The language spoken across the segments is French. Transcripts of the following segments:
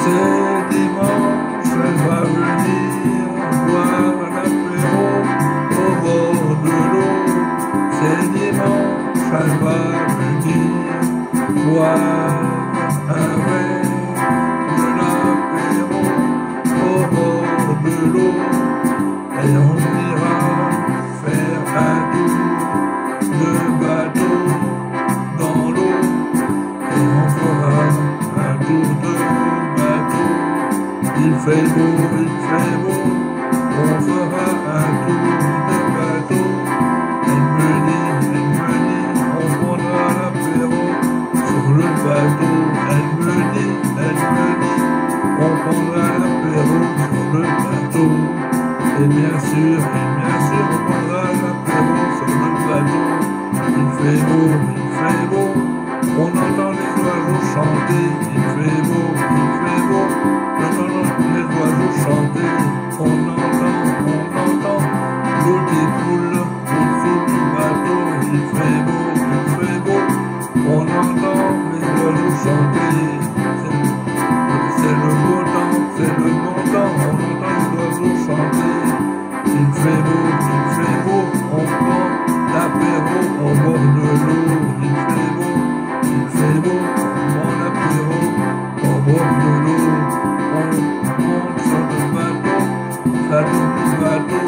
C'est dimanche, elle va venir boire l'apéro au bord de l'eau. C'est dimanche, elle va venir boire un verre de l'apéro au bord de l'eau. Et on ira faire un tour de bateau dans l'eau. Et on fera un tour de bateau. Il fait beau, on fera un tour de bateau. Elle me dit, on prendra l'apéro sur le bateau. Elle me dit, on prendra l'apéro sur le bateau. Et bien sûr, on prendra l'apéro sur le bateau. Il fait beau, on entend les oiseaux chanter. Il fait beau, on entend les oiseaux chanter. On entend l'eau qui coule au-dessous du bateau. Il fait beau, on entend les oiseaux chanter. C'est le beau temps, on entend les oiseaux chanter. Il fait beau, on prend l'apéro au bord de l'eau. Il fait beau, on prend l'apéro au bord de l'eau. On monte sur le bateau, ça tourne le bateau.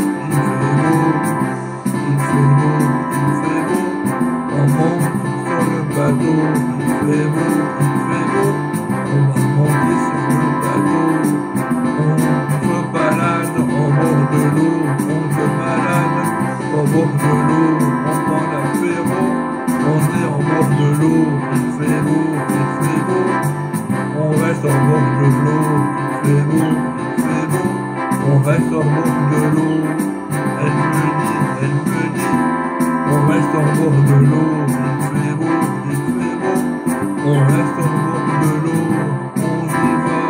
Il fait beau, on monte sur le bateau. Il fait beau, on va monter sur le bateau. On se balade au bord de l'eau, au bord de l'eau, on prend l'apéro, on est au bord de l'eau. Il fait beau, on reste au bord de l'eau. Il fait beau, on reste au bord de l'eau. Elle me dit, on reste au bord de l'eau. Il fait beau, on reste au bord de l'eau. On y va,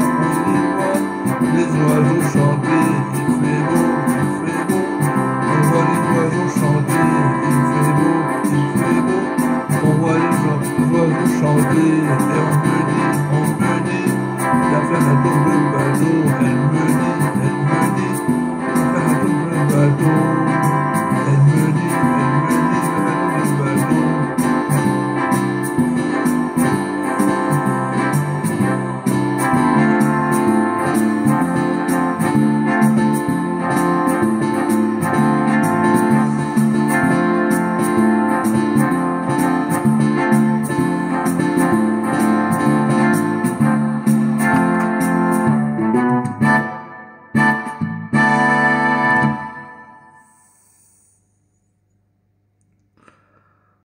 les oiseaux chanter. Il fait beau, on voit les oiseaux chanter. Il fait beau, on voit les oiseaux chanter. Et on me dit, il a fait un tour de bateau. Elle me dit,